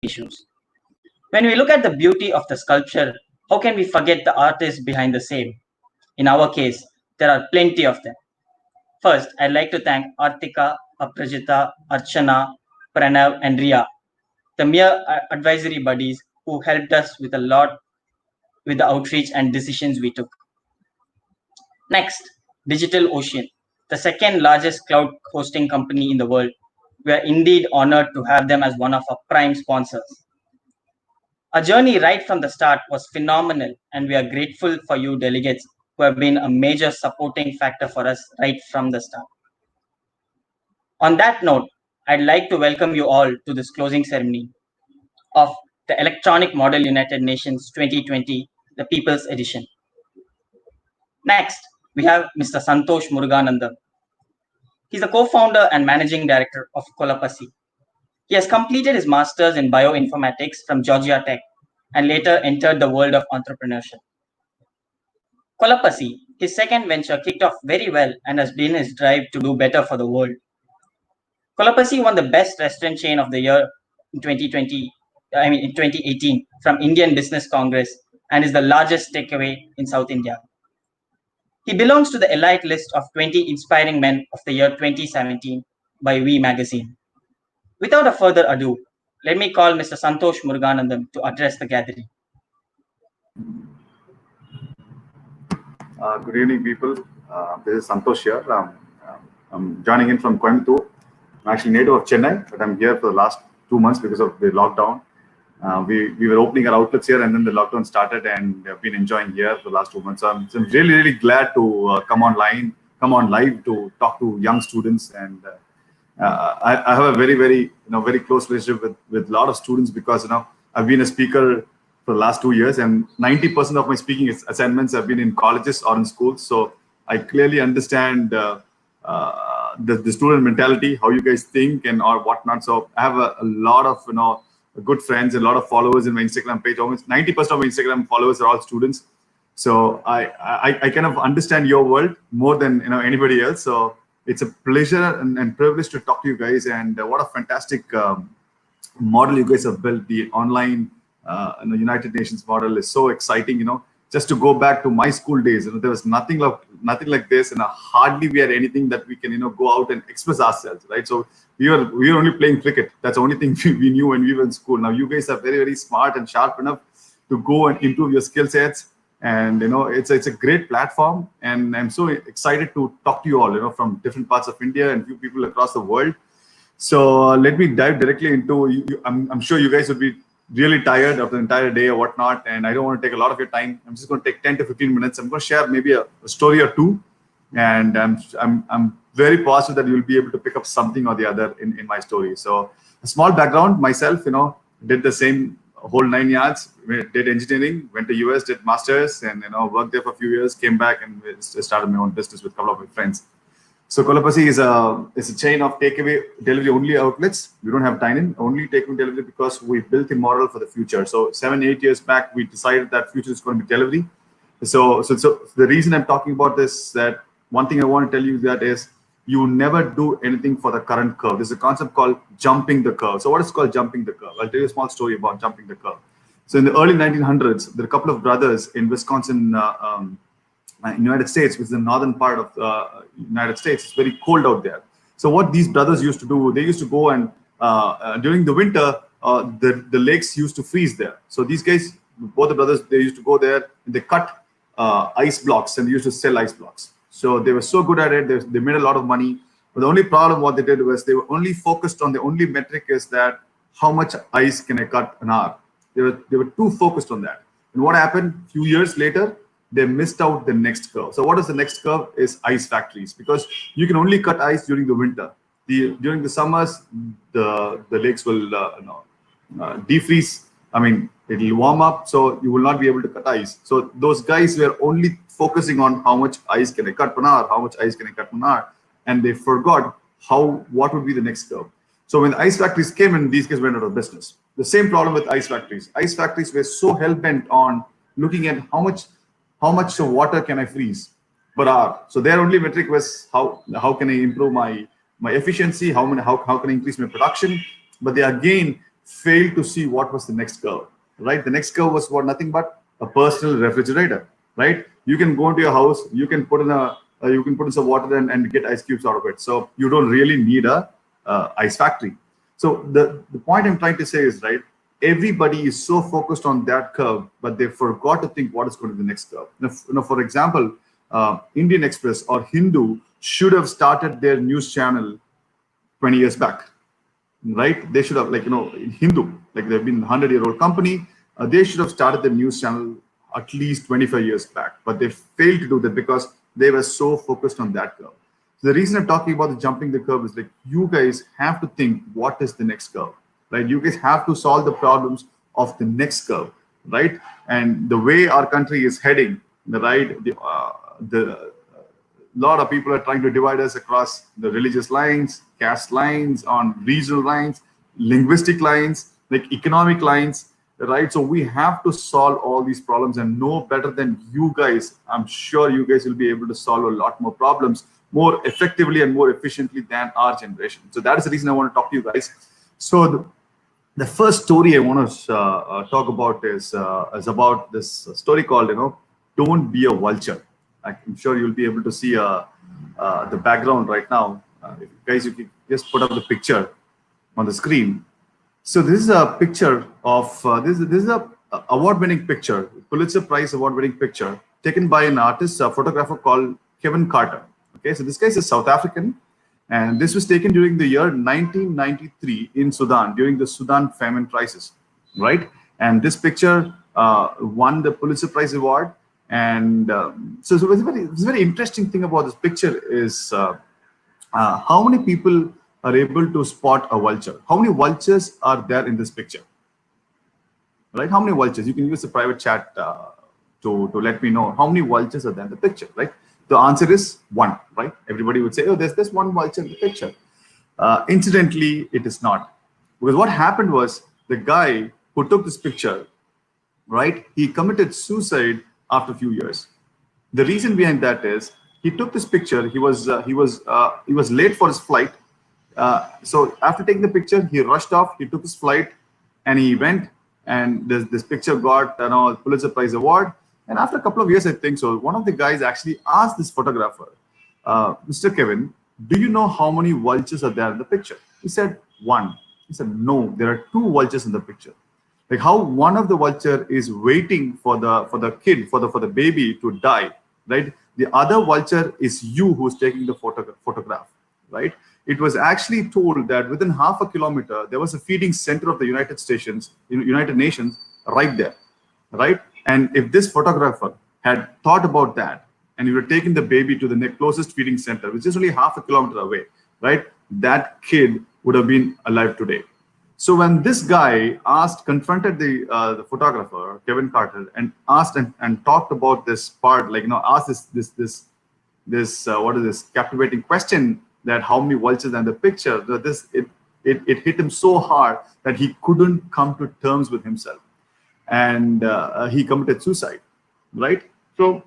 issues. When we look at the beauty of the sculpture, how can we forget the artist behind the same? In our case, there are plenty of them. First, I'd like to thank Artika, Aprajita, Archana, Pranav, and Ria, the mere advisory buddies who helped us with a lot with the outreach and decisions we took. Next, DigitalOcean, the second largest cloud hosting company in the world. We are indeed honored to have them as one of our prime sponsors. Our journey right from the start was phenomenal, and we are grateful for you delegates who have been a major supporting factor for us right from the start. On that note, I'd like to welcome you all to this closing ceremony of the Electronic Model United Nations 2020, the People's Edition. Next, we have Mr. Santosh Muruganandam. He's the co-founder and managing director of Kolapasi. He has completed his master's in bioinformatics from Georgia Tech and later entered the world of entrepreneurship. Kolapasi, his second venture, kicked off very well and has been his drive to do better for the world. Kolapasi won the best restaurant chain of the year in 2018 from Indian Business Congress and is the largest takeaway in South India. He belongs to the elite list of 20 inspiring men of the year 2017 by We Magazine. Without a further ado, let me call Mr. Santosh Muruganandam to address the gathering. Good evening, people. This is Santosh here. I'm joining in from Coimbatore. I'm actually native of Chennai, but I'm here for the last 2 months because of the lockdown. We were opening our outlets here, and then the lockdown started, and I've been enjoying here for the last 2 months. So I'm really, really glad to come on live to talk to young students, and I have a very close relationship with a lot of students because I've been a speaker for the last 2 years, and 90% of my speaking assignments have been in colleges or in schools. So I clearly understand the student mentality, how you guys think and or whatnot. So I have a lot of good friends, a lot of followers in my Instagram page. Almost 90% of my Instagram followers are all students. So I kind of understand your world more than anybody else. So it's a pleasure and privilege to talk to you guys. And what a fantastic model you guys have built. The online United Nations model is so exciting. Just to go back to my school days, there was nothing like this, and hardly we had anything that we can go out and express ourselves, right? So we were only playing cricket. That's the only thing we knew when we were in school. Now you guys are very, very smart and sharp enough to go and improve your skill sets, and it's a great platform. And I'm so excited to talk to you all, from different parts of India and few people across the world. So let me dive directly into. I'm sure you guys would be really tired of the entire day or whatnot, and I don't want to take a lot of your time. I'm just going to take 10 to 15 minutes. I'm going to share maybe a story or two, and I'm very positive that you'll be able to pick up something or the other in my story. So a small background, myself, did the same whole 9 yards. Did engineering, went to US, did masters, and worked there for a few years. Came back and started my own business with a couple of my friends. So Kolapasi is a chain of takeaway delivery only outlets. We don't have dine-in, only takeaway delivery because we built a model for the future. So 7-8 years back, we decided that future is going to be delivery. So the reason I'm talking about this, that one thing I want to tell you that is you never do anything for the current curve. There's a concept called jumping the curve. So what is called jumping the curve? I'll tell you a small story about jumping the curve. So in the early 1900s, there are a couple of brothers in Wisconsin, United States, which is the northern part of the United States. It's very cold out there. So what these brothers used to do, they used to go and during the winter, the lakes used to freeze there. So these guys, both the brothers, they used to go there and they cut ice blocks and they used to sell ice blocks. So they were so good at it, they made a lot of money. But the only problem what they did was they were only focused on the only metric is that how much ice can I cut an hour? They were too focused on that. And what happened a few years later? They missed out the next curve. So what is the next curve? Is ice factories, because you can only cut ice during the winter. During the summers, the lakes will defreeze. I mean, it'll warm up, so you will not be able to cut ice. So those guys were only focusing on how much ice can I cut per hour, how much ice can I cut per hour, and they forgot what would be the next curve. So when the ice factories came in, these guys went out of business. The same problem with ice factories. Ice factories were so hell-bent on looking at how much water can I freeze per hour. So their only metric was how can I improve my efficiency, how can I increase my production. But they again failed to see what was the next curve, right? The next curve was what, nothing but a personal refrigerator, right? You can go into your house, you can put in some water and get ice cubes out of it. So you don't really need a ice factory. So the point I'm trying to say is, right, everybody is so focused on that curve, but they forgot to think what is going to be the next curve. For example, Indian Express or Hindu should have started their news channel 20 years back, right? They should have, like, Hindu, like they've been a 100-year-old company. They should have started the news channel at least 25 years back, but they failed to do that because they were so focused on that curve. So the reason I'm talking about the jumping the curve is, like, you guys have to think what is the next curve, right? You guys have to solve the problems of the next curve, right? And the way our country is heading, right, the lot of people are trying to divide us across the religious lines, caste lines, on regional lines, linguistic lines, like economic lines, right? So we have to solve all these problems, and no better than you guys. I'm sure you guys will be able to solve a lot more problems more effectively and more efficiently than our generation. So that is the reason I want to talk to you guys. So the first story I want to talk about is about this story called, "Don't Be a Vulture." I'm sure you'll be able to see the background right now. If you guys, you can just put up the picture on the screen. So this is a picture of this is a award-winning picture, Pulitzer Prize award-winning picture taken by an artist, a photographer called Kevin Carter. Okay, so this guy is a South African, and this was taken during the year 1993 in Sudan, during the Sudan famine crisis, right? And this picture won the Pulitzer Prize award. And so it's a very interesting thing about this picture is how many people are able to spot a vulture? How many vultures are there in this picture? Right? How many vultures? You can use the private chat to let me know how many vultures are there in the picture, right? The answer is one, right? Everybody would say, oh, there's this one vulture in the picture. Incidentally, it is not. Because what happened was the guy who took this picture, right, he committed suicide after a few years. The reason behind that is he took this picture. He was late for his flight. So after taking the picture, he rushed off. He took his flight, and he went. And this picture got Pulitzer Prize award. And after a couple of years, I think so, one of the guys actually asked this photographer, "Mr. Kevin, do you know how many vultures are there in the picture?" He said, "One." He said, "No, there are two vultures in the picture." Like how one of the vulture is waiting for the kid, for the baby to die, right? The other vulture is you who's taking the photograph, right? It was actually told that within half a kilometer there was a feeding center of the United Nations right there, right? And if this photographer had thought about that and he would have taken the baby to the closest feeding center, which is only half a kilometer away, right? That kid would have been alive today. So when this guy confronted the photographer, Kevin Carter, and asked and talked about this part, like, asked this what is this captivating question, that how many vultures are in the picture, it hit him so hard that he couldn't come to terms with himself, and he committed suicide, right? So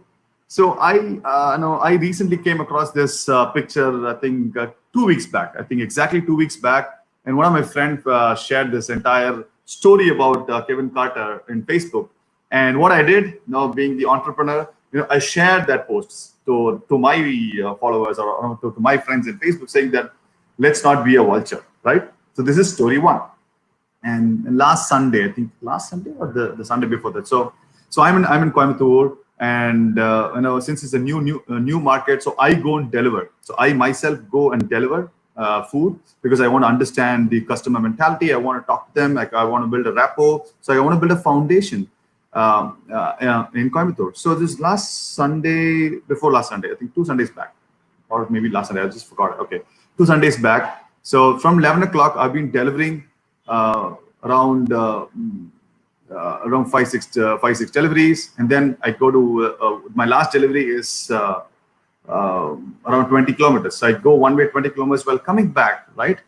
I recently came across this picture, I think 2 weeks back, exactly 2 weeks back. And one of my friends shared this entire story about Kevin Carter in Facebook. And what I did, being the entrepreneur, I shared that post to my followers or to my friends in Facebook, saying that let's not be a vulture, right? So this is story one. And last Sunday, I think last Sunday or the Sunday before that. So I'm in Coimbatore, and since it's a new market, so I go and deliver. So I myself go and deliver food because I want to understand the customer mentality. I want to talk to them. Like, I want to build a rapport. So I want to build a foundation in Coimbatore. So this before last Sunday, I think 2 Sundays back, or maybe last Sunday, I just forgot. Okay, 2 Sundays back. So from 11 o'clock, I've been delivering around 5-6 deliveries, and then I go to my last delivery is around 20 kilometers. So I go one way 20 kilometers. While coming back, right,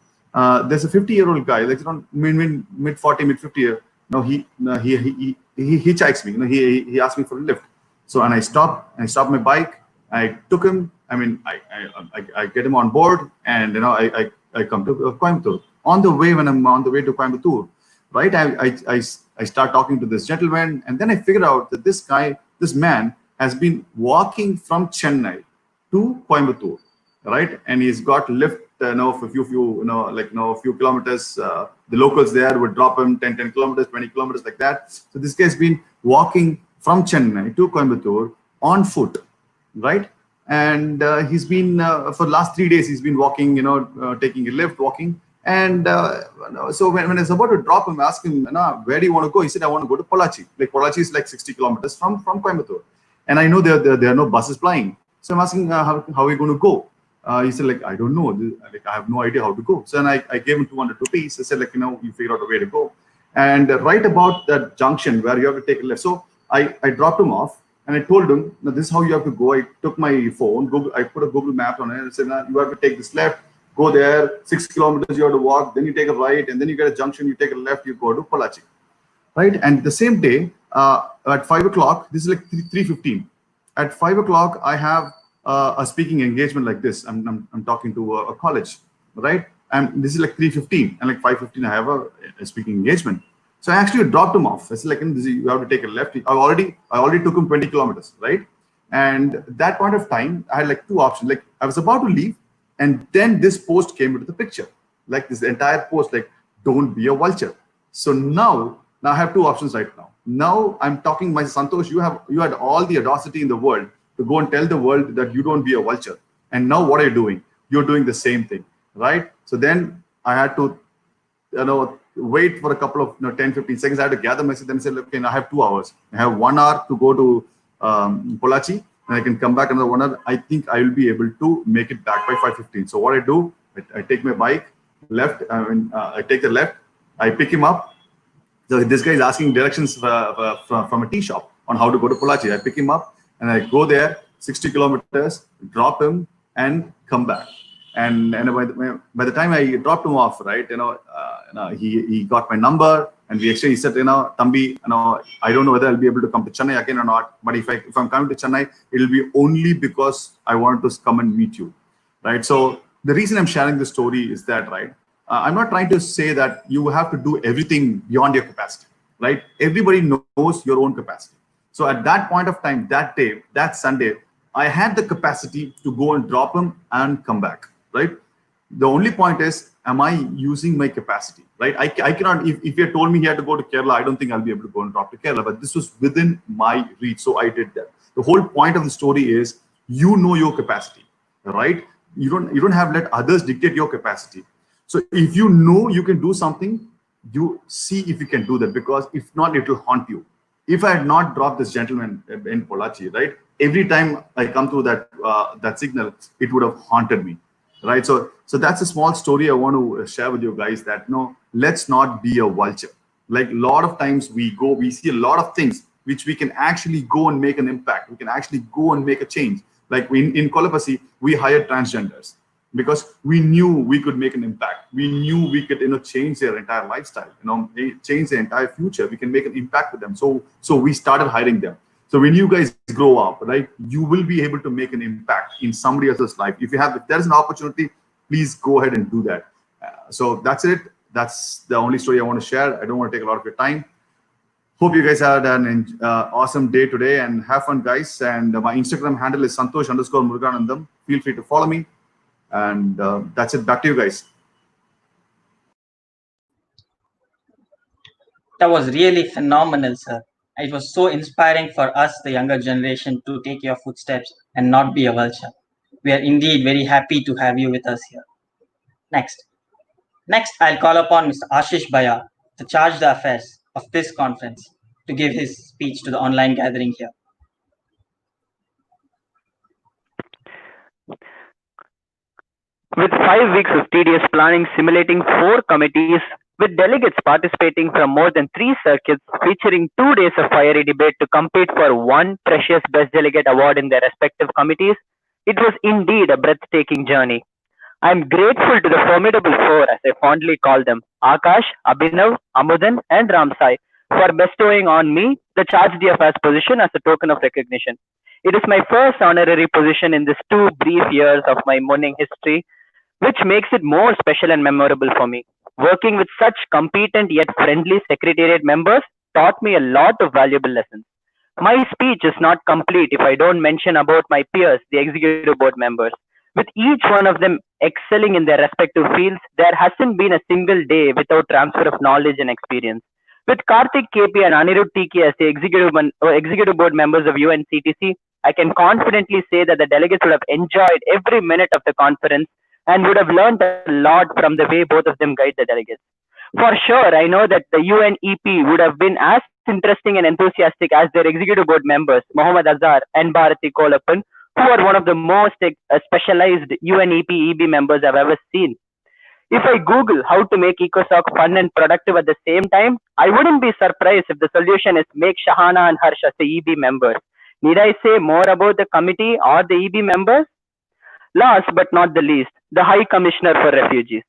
there's a 50-year-old guy, like around mid 40, mid 50 year. He hitchhikes me. He asked me for a lift. So and I stopped my bike. I took him. I get him on board, and I come to Coimbatore. On the way, when I'm on the way to Coimbatore, right? I start talking to this gentleman, and then I figure out that this man has been walking from Chennai to Coimbatore, right? And he's got lift, for a few kilometers. The locals there would drop him 10 kilometers, 20 kilometers, like that. So this guy's been walking from Chennai to Coimbatore on foot, right? And he's been for the last 3 days he's been walking, taking a lift, walking. And so when I was about to drop him, ask him, where do you want to go? He said, I want to go to Pollachi. Like Pollachi is like 60 kilometers from Coimbatore. And I know there are no buses flying. So I'm asking, how are you going to go? He said, like, I don't know. Like, I have no idea how to go. So then I gave him 200 rupees. I said, like, you figure out a way to go. And right about that junction where you have to take a left. So I dropped him off and I told him, no, this is how you have to go. I took my phone, I put a Google map on it and said, you have to take this left, go there, 6 kilometers you have to walk, then you take a right, and then you get a junction, you take a left, you go to Pollachi. Right? And the same day, at 5 o'clock, this is like 3:15. At 5 o'clock, I have a speaking engagement like this. I'm talking to a college, right? And this is like 3:15, and like 5:15, I have a speaking engagement. So I actually dropped him off. I said, like, you have to take a left. I already took him 20 kilometers, right? And at that point of time, I had like two options. Like, I was about to leave, and then this post came into the picture. Like, this entire post, like, don't be a vulture. So now I have two options right now. Now I'm talking, my Santosh, you had all the audacity in the world to go and tell the world that you don't be a vulture. And now what are you doing? You're doing the same thing, right? So then I had to, wait for a couple of 10, 15 seconds. I had to gather myself and say, okay, I have 2 hours. I have 1 hour to go to Pollachi, and I can come back another 1 hour. I think I will be able to make it back by 5:15. So what I do, I take my bike left. I take the left. I pick him up. So this guy is asking directions from a tea shop on how to go to Pollachi. I pick him up and I go there, 60 kilometers, drop him, and come back. And by the time I dropped him off, right, he got my number, and we actually said, Tambi, I don't know whether I'll be able to come to Chennai again or not. But if I'm coming to Chennai, it'll be only because I want to come and meet you, right? So the reason I'm sharing this story is that, right, I'm not trying to say that you have to do everything beyond your capacity, right? Everybody knows your own capacity. So at that point of time, that day, that Sunday, I had the capacity to go and drop him and come back, right? The only point is, am I using my capacity, right? I cannot, if you had told me he had to go to Kerala, I don't think I'll be able to go and drop to Kerala, but this was within my reach, so I did that. The whole point of the story is, you know your capacity, right? You don't have let others dictate your capacity. So if you know you can do something, you see if you can do that, because if not, it will haunt you. If I had not dropped this gentleman in Pollachi, right, every time I come through that signal, it would have haunted me, right? So that's a small story I want to share with you guys, that let's not be a vulture. Like, a lot of times we see a lot of things which we can actually go and make an impact. We can actually go and make a change. Like in Kolapasi, we hired transgenders because we knew we could make an impact. We knew we could, change their entire lifestyle, change their entire future. We can make an impact with them. So we started hiring them. So when you guys grow up, right, you will be able to make an impact in somebody else's life. If there's an opportunity, please go ahead and do that. So that's it. That's the only story I want to share. I don't want to take a lot of your time. Hope you guys had an awesome day today, and have fun, guys. And my Instagram handle is Santosh_Muruganandam. Feel free to follow me. And that's it. Back to you guys. That was really phenomenal, sir. It was so inspiring for us, the younger generation, to take your footsteps and not be a vulture. We are indeed very happy to have you with us here. Next, I'll call upon Mr. Ashish Bhaiya to charge the affairs of this conference to give his speech to the online gathering here. With 5 weeks of tedious planning simulating 4 committees, with delegates participating from more than 3 circuits, featuring 2 days of fiery debate to compete for one precious Best Delegate award in their respective committees, it was indeed a breathtaking journey. I am grateful to the formidable four, as I fondly call them, Akash, Abhinav, Amudan, and Ramsai, for bestowing on me the Charge DFS position as a token of recognition. It is my first honorary position in these 2 brief years of my mourning history, which makes it more special and memorable for me. Working with such competent yet friendly secretariat members taught me a lot of valuable lessons. My speech is not complete if I don't mention about my peers, the executive board members. With each one of them excelling in their respective fields, there hasn't been a single day without transfer of knowledge and experience. With Karthik KP and Anirudh TK as the executive board members of UNCTC, I can confidently say that the delegates would have enjoyed every minute of the conference and would have learned a lot from the way both of them guide the delegates. For sure, I know that the UNEP would have been as interesting and enthusiastic as their executive board members, Mohammad Azhar and Bharati Kolappan, who are one of the most specialized UNEP EB members I've ever seen. If I Google how to make EcoSoc fun and productive at the same time, I wouldn't be surprised if the solution is make Shahana and Harsh as the EB members. Need I say more about the committee or the EB members? Last but not the least, the High Commissioner for Refugees.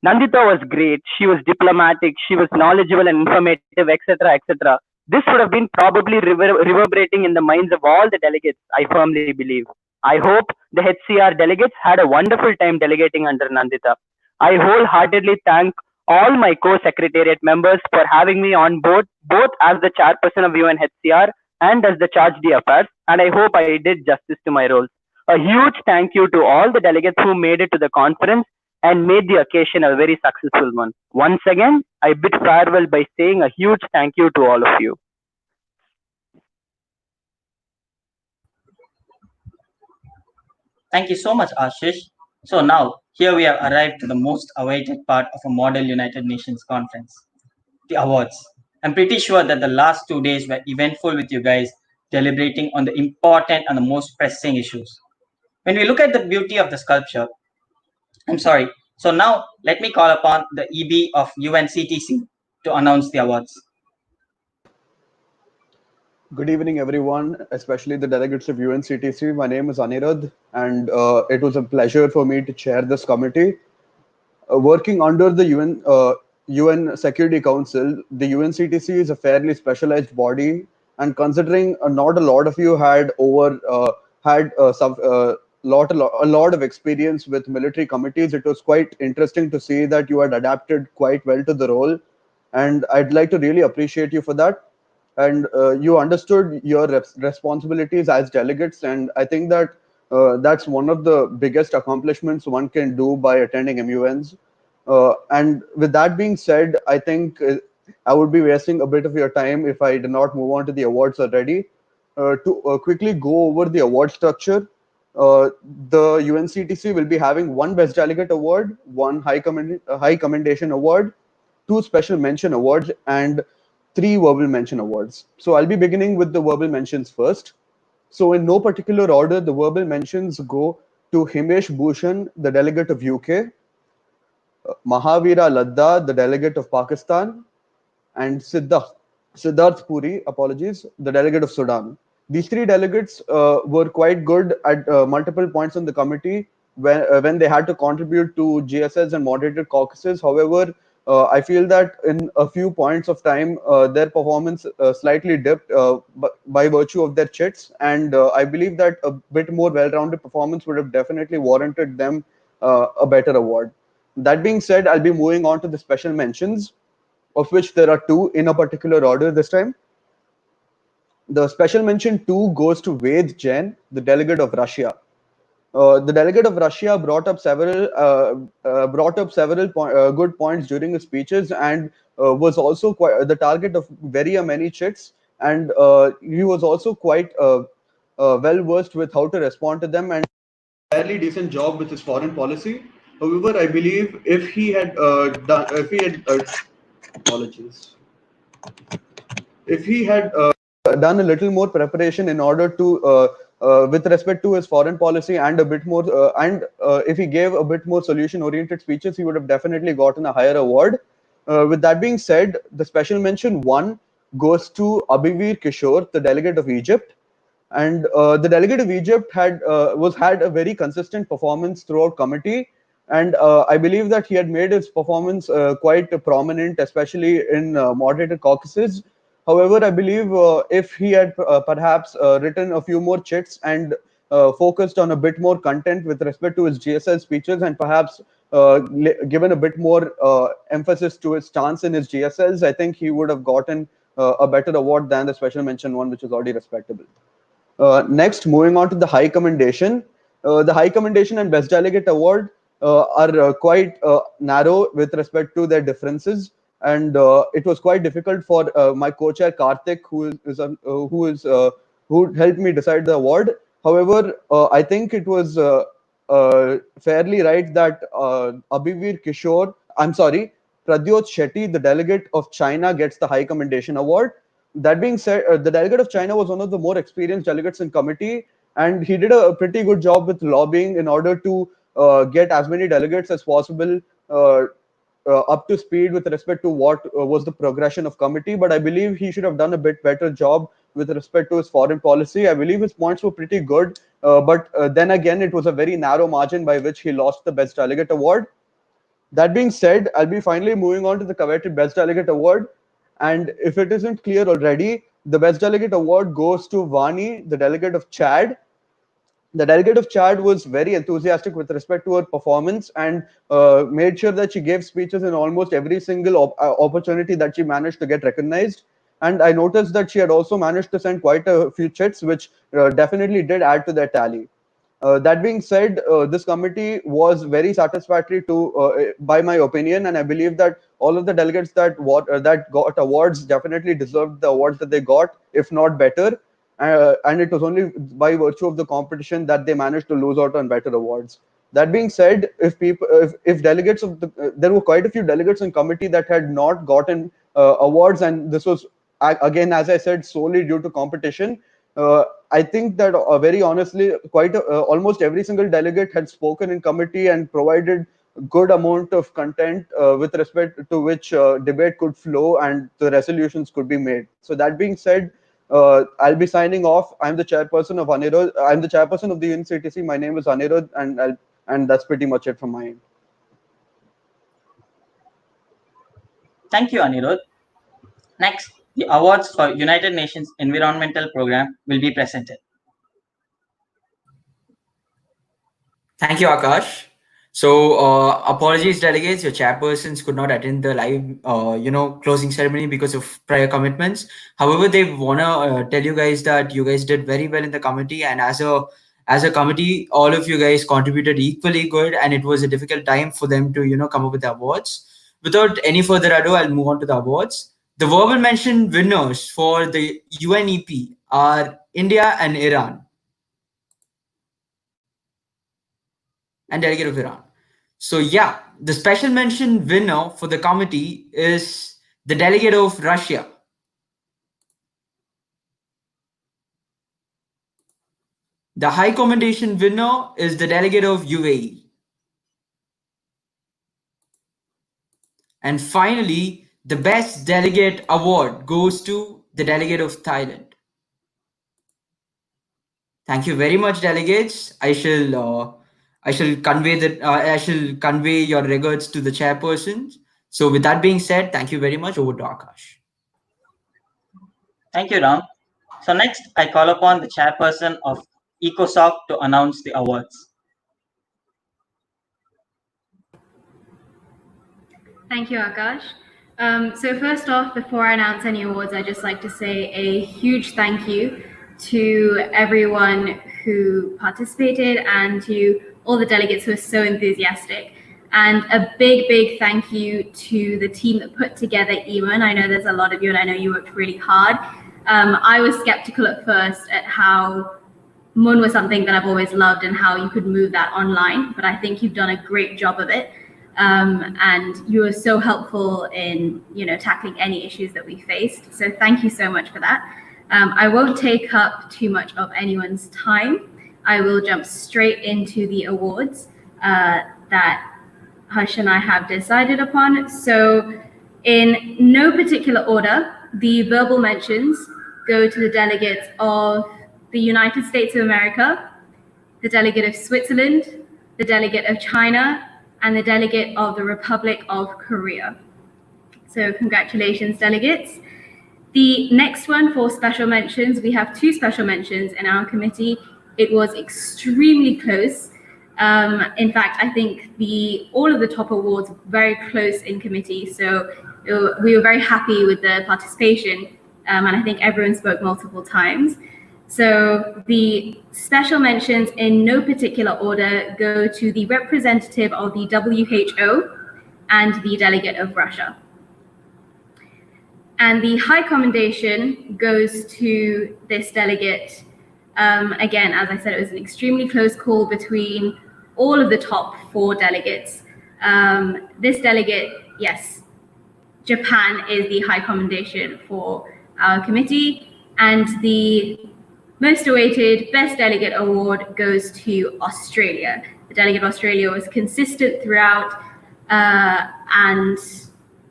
Nandita was great. She was diplomatic. She was knowledgeable and informative, etc., etc. This would have been probably reverberating in the minds of all the delegates, I firmly believe. I hope the HCR delegates had a wonderful time delegating under Nandita. I wholeheartedly thank all my co-secretariat members for having me on board, both as the chairperson of UNHCR and as the charge d'affaires, and I hope I did justice to my roles. A huge thank you to all the delegates who made it to the conference and made the occasion a very successful one. Once again, I bid farewell by saying a huge thank you to all of you. Thank you so much, Ashish. So now, here we have arrived to the most awaited part of a model United Nations conference, the awards. I'm pretty sure that the last 2 days were eventful with you guys deliberating on the important and the most pressing issues. When we look at the beauty of the sculpture, I'm sorry. So now let me call upon the EB of UNCTC to announce the awards. Good evening, everyone, especially the delegates of UNCTC. My name is Anirudh, and it was a pleasure for me to chair this committee. Working under the UN Security Council, the UNCTC is a fairly specialized body, and considering not a lot of you had a lot of experience with military committees, it was quite interesting to see that you had adapted quite well to the role, and I'd like to really appreciate you for that. And you understood your responsibilities as delegates, and I think that that's one of the biggest accomplishments one can do by attending MUNs. And with that being said, I think I would be wasting a bit of your time if I did not move on to the awards already. To quickly go over the award structure, the UNCTC will be having one Best Delegate Award, one High Commendation Award, two Special Mention Awards, and three verbal mention awards. So I'll be beginning with the verbal mentions first. So in no particular order, the verbal mentions go to Himesh Bhushan, the delegate of UK, Mahavira Ladda, the delegate of Pakistan, and Siddharth Puri, apologies, the delegate of Sudan. These three delegates were quite good at multiple points on the committee when they had to contribute to GSS and moderated caucuses. However, I feel that in a few points of time, their performance slightly dipped by virtue of their chits, and I believe that a bit more well-rounded performance would have definitely warranted them a better award. That being said, I'll be moving on to the special mentions, of which there are two in a particular order this time. The special mention 2 goes to Ved Jain, the delegate of Russia. The delegate of Russia brought up several good points during his speeches, and was also quite the target of very many chits. And he was also quite well versed with how to respond to them, and fairly decent job with his foreign policy. However, I believe if he had apologies, if he had done a little more preparation in order to with respect to his foreign policy, and a bit more if he gave a bit more solution oriented speeches, he would have definitely gotten a higher award. With that being said, the special mention 1 goes to Abhivir Kishore, the delegate of Egypt. And the delegate of Egypt had a very consistent performance throughout committee, and I believe that he had made his performance quite prominent, especially in moderated caucuses. However, I believe if he had perhaps written a few more chits and focused on a bit more content with respect to his GSL speeches, and perhaps given a bit more emphasis to his stance in his GSLs, I think he would have gotten a better award than the special mention one, which is already respectable. Next, moving on to the High Commendation. The High Commendation and Best Delegate Award are quite narrow with respect to their differences, and it was quite difficult for my co-chair Karthik, who helped me decide the award. However, I think it was fairly right that Abhivir Kishore, Pradyot Shetty, the delegate of China, gets the High Commendation Award. That being said, the delegate of China was one of the more experienced delegates in committee, and he did a pretty good job with lobbying in order to get as many delegates as possible up to speed with respect to what was the progression of committee. But I believe he should have done a bit better job with respect to his foreign policy. I believe his points were pretty good, but then again, it was a very narrow margin by which he lost the Best Delegate Award. That being said, I'll be finally moving on to the coveted Best Delegate Award. And if it isn't clear already, the Best Delegate Award goes to Vani, the delegate of Chad. The delegate of Chad was very enthusiastic with respect to her performance and made sure that she gave speeches in almost every single opportunity that she managed to get recognized. And I noticed that she had also managed to send quite a few chits, which definitely did add to their tally. That being said, this committee was very satisfactory by my opinion, and I believe that all of the delegates that got awards definitely deserved the awards that they got, if not better. And it was only by virtue of the competition that they managed to lose out on better awards. That being said, if delegates there were quite a few delegates in committee that had not gotten awards, and this was again, as I said, solely due to competition. I think that very honestly, almost every single delegate had spoken in committee and provided good amount of content with respect to which debate could flow and the resolutions could be made. So that being said, I'll be signing off. I'm the chairperson of Anirudh. I'm the chairperson of the UNCTC. My name is Anirudh, and that's pretty much it from my end. Thank you, Anirudh. Next, the awards for United Nations Environmental Program will be presented. Thank you, Akash. So, apologies, delegates. Your chairpersons could not attend the live, closing ceremony because of prior commitments. However, they wanna tell you guys that you guys did very well in the committee, and as a committee, all of you guys contributed equally good, and it was a difficult time for them to come up with the awards. Without any further ado, I'll move on to the awards. The verbal mention winners for the UNEP are India and Iran, and delegate of Iran. So yeah, the special mention winner for the committee is the delegate of Russia. The high commendation winner is the delegate of UAE. And finally, the best delegate award goes to the delegate of Thailand. Thank you very much, delegates. I shall convey your regards to the chairpersons. So with that being said, thank you very much. Over to Akash. Thank you, Ram. So next, I call upon the chairperson of ECOSOC to announce the awards. Thank you, Akash. So first off, before I announce any awards, I'd just like to say a huge thank you to everyone who participated and to all the delegates who are so enthusiastic. And a big, big thank you to the team that put together eMUN. I know there's a lot of you, and I know you worked really hard. I was skeptical at first at how MUN was something that I've always loved and how you could move that online, but I think you've done a great job of it. And you were so helpful in tackling any issues that we faced. So thank you so much for that. I won't take up too much of anyone's time. I will jump straight into the awards that Harsh and I have decided upon. So in no particular order, the verbal mentions go to the delegates of the United States of America, the delegate of Switzerland, the delegate of China, and the delegate of the Republic of Korea. So congratulations, delegates. The next one for special mentions, we have two special mentions in our committee. It was extremely close. In fact, I think all of the top awards were very close in committee, so we were very happy with the participation, and I think everyone spoke multiple times. So the special mentions in no particular order go to the representative of the WHO and the delegate of Russia. And the high commendation goes to this delegate. Again, as I said, it was an extremely close call between all of the top 4 delegates. This delegate, yes, Japan is the high commendation for our committee, and the most awaited Best Delegate Award goes to Australia. The delegate of Australia was consistent throughout and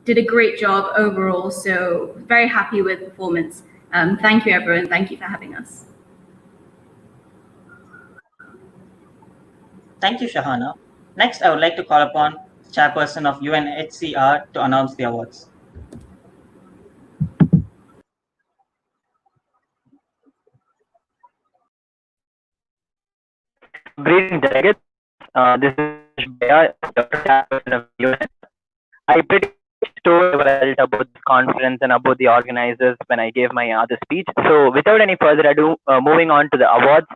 did a great job overall, so very happy with the performance. Thank you, everyone. Thank you for having us. Thank you, Shahana. Next, I would like to call upon Chairperson of UNHCR to announce the awards. Greetings, delegates. This is Bea, Chairperson of UN. I pretty much told what I felt about this conference and about the organizers when I gave my other speech. So without any further ado, moving on to the awards.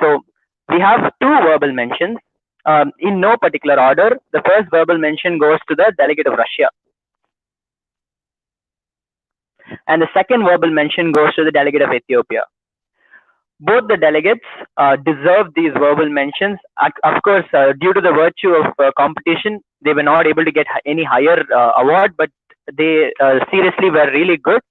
So we have 2 verbal mentions. In no particular order. The first verbal mention goes to the delegate of Russia. And the second verbal mention goes to the delegate of Ethiopia. Both the delegates deserve these verbal mentions. Of course, due to the virtue of competition, they were not able to get any higher award, but they seriously were really good.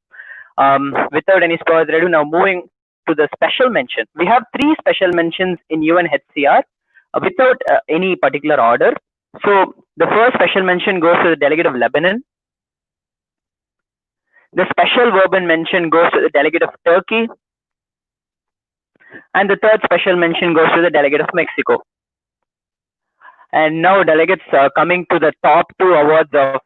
Without any further ado, now moving to the special mention. We have 3 special mentions in UNHCR without any particular order. So the first special mention goes to the delegate of Lebanon. The special verbal mention goes to the delegate of Turkey. And the third special mention goes to the delegate of Mexico. And now, delegates, coming to the top 2 awards of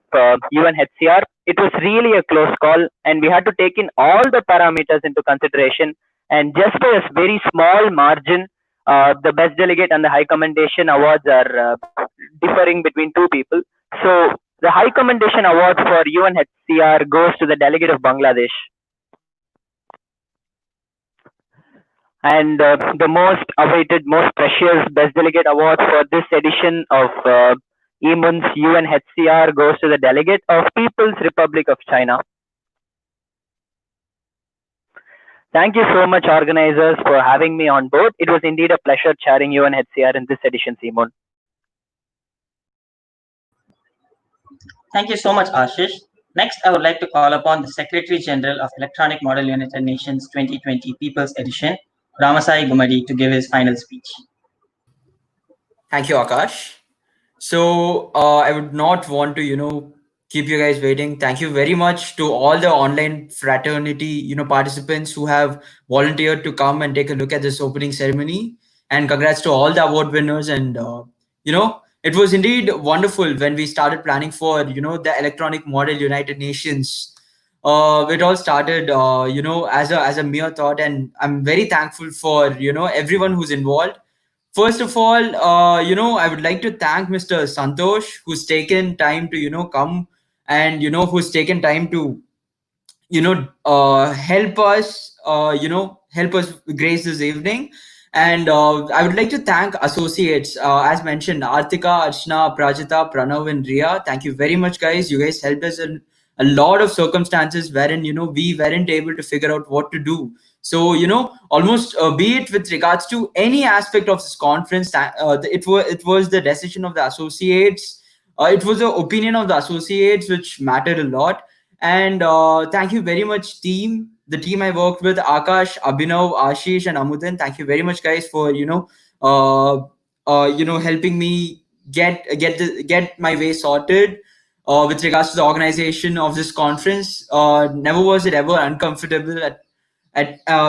UNHCR, it was really a close call, and we had to take in all the parameters into consideration. And just by a very small margin, the best delegate and the high commendation awards are differing between 2 people. So the high commendation award for UNHCR goes to the delegate of Bangladesh. And the most awaited, most precious Best Delegate Award for this edition of eMUN's UNHCR goes to the delegate of People's Republic of China. Thank you so much, organizers, for having me on board. It was indeed a pleasure chairing UNHCR in this edition's eMUN. Thank you so much, Ashish. Next, I would like to call upon the Secretary General of Electronic Model United Nations 2020 People's Edition, Ramasai Gumadi, to give his final speech. Thank you, Akash. So I would not want to, keep you guys waiting. Thank you very much to all the online fraternity, participants who have volunteered to come and take a look at this opening ceremony. And congrats to all the award winners. And, it was indeed wonderful when we started planning for, the Electronic Model United Nations. It all started, as a mere thought, and I'm very thankful for, everyone who's involved. First of all, I would like to thank Mr. Santosh, who's taken time to, come and, who's taken time to, help us, help us grace this evening. And I would like to thank associates, as mentioned, Artika, Archana, Prajita, Pranav, and Ria. Thank you very much, guys. You guys helped us in a lot of circumstances wherein, we weren't able to figure out what to do. So, almost be it with regards to any aspect of this conference, it was the decision of the associates. It was the opinion of the associates which mattered a lot. And thank you very much, team. The team I worked with, Akash, Abhinav, Ashish, and Amudan. Thank you very much, guys, for helping me get my way sorted. With regards to the organization of this conference, never was it ever uncomfortable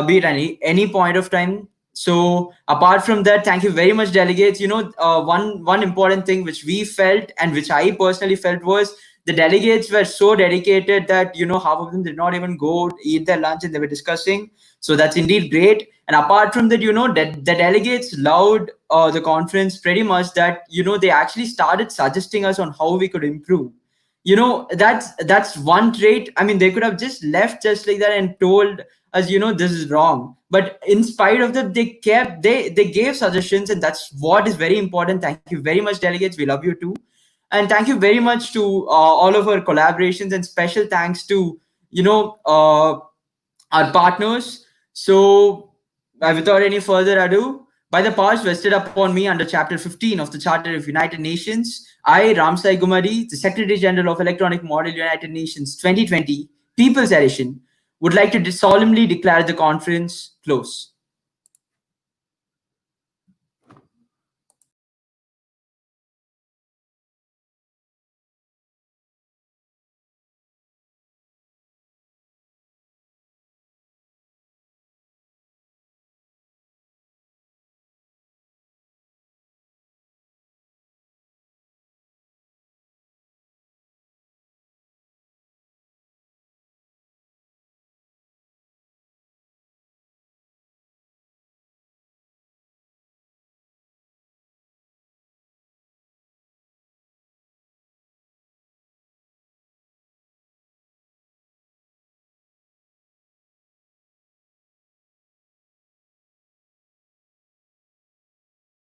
be it any point of time. So apart from that, thank you very much, delegates. One important thing which we felt and which I personally felt was The delegates were so dedicated that, half of them did not even go eat their lunch and they were discussing. So that's indeed great. And apart from that, the delegates loved the conference pretty much, that, they actually started suggesting us on how we could improve. That's one trait. I mean, they could have just left just like that and told us, this is wrong. But in spite of that, they gave suggestions, and that's what is very important. Thank you very much, delegates. We love you too. And thank you very much to all of our collaborations, and special thanks to, our partners. So, without any further ado, by the powers vested upon me under Chapter 15 of the Charter of United Nations, I, Ramsai Gumari, the Secretary General of Electronic Model United Nations 2020, People's Edition, would like to solemnly declare the conference closed.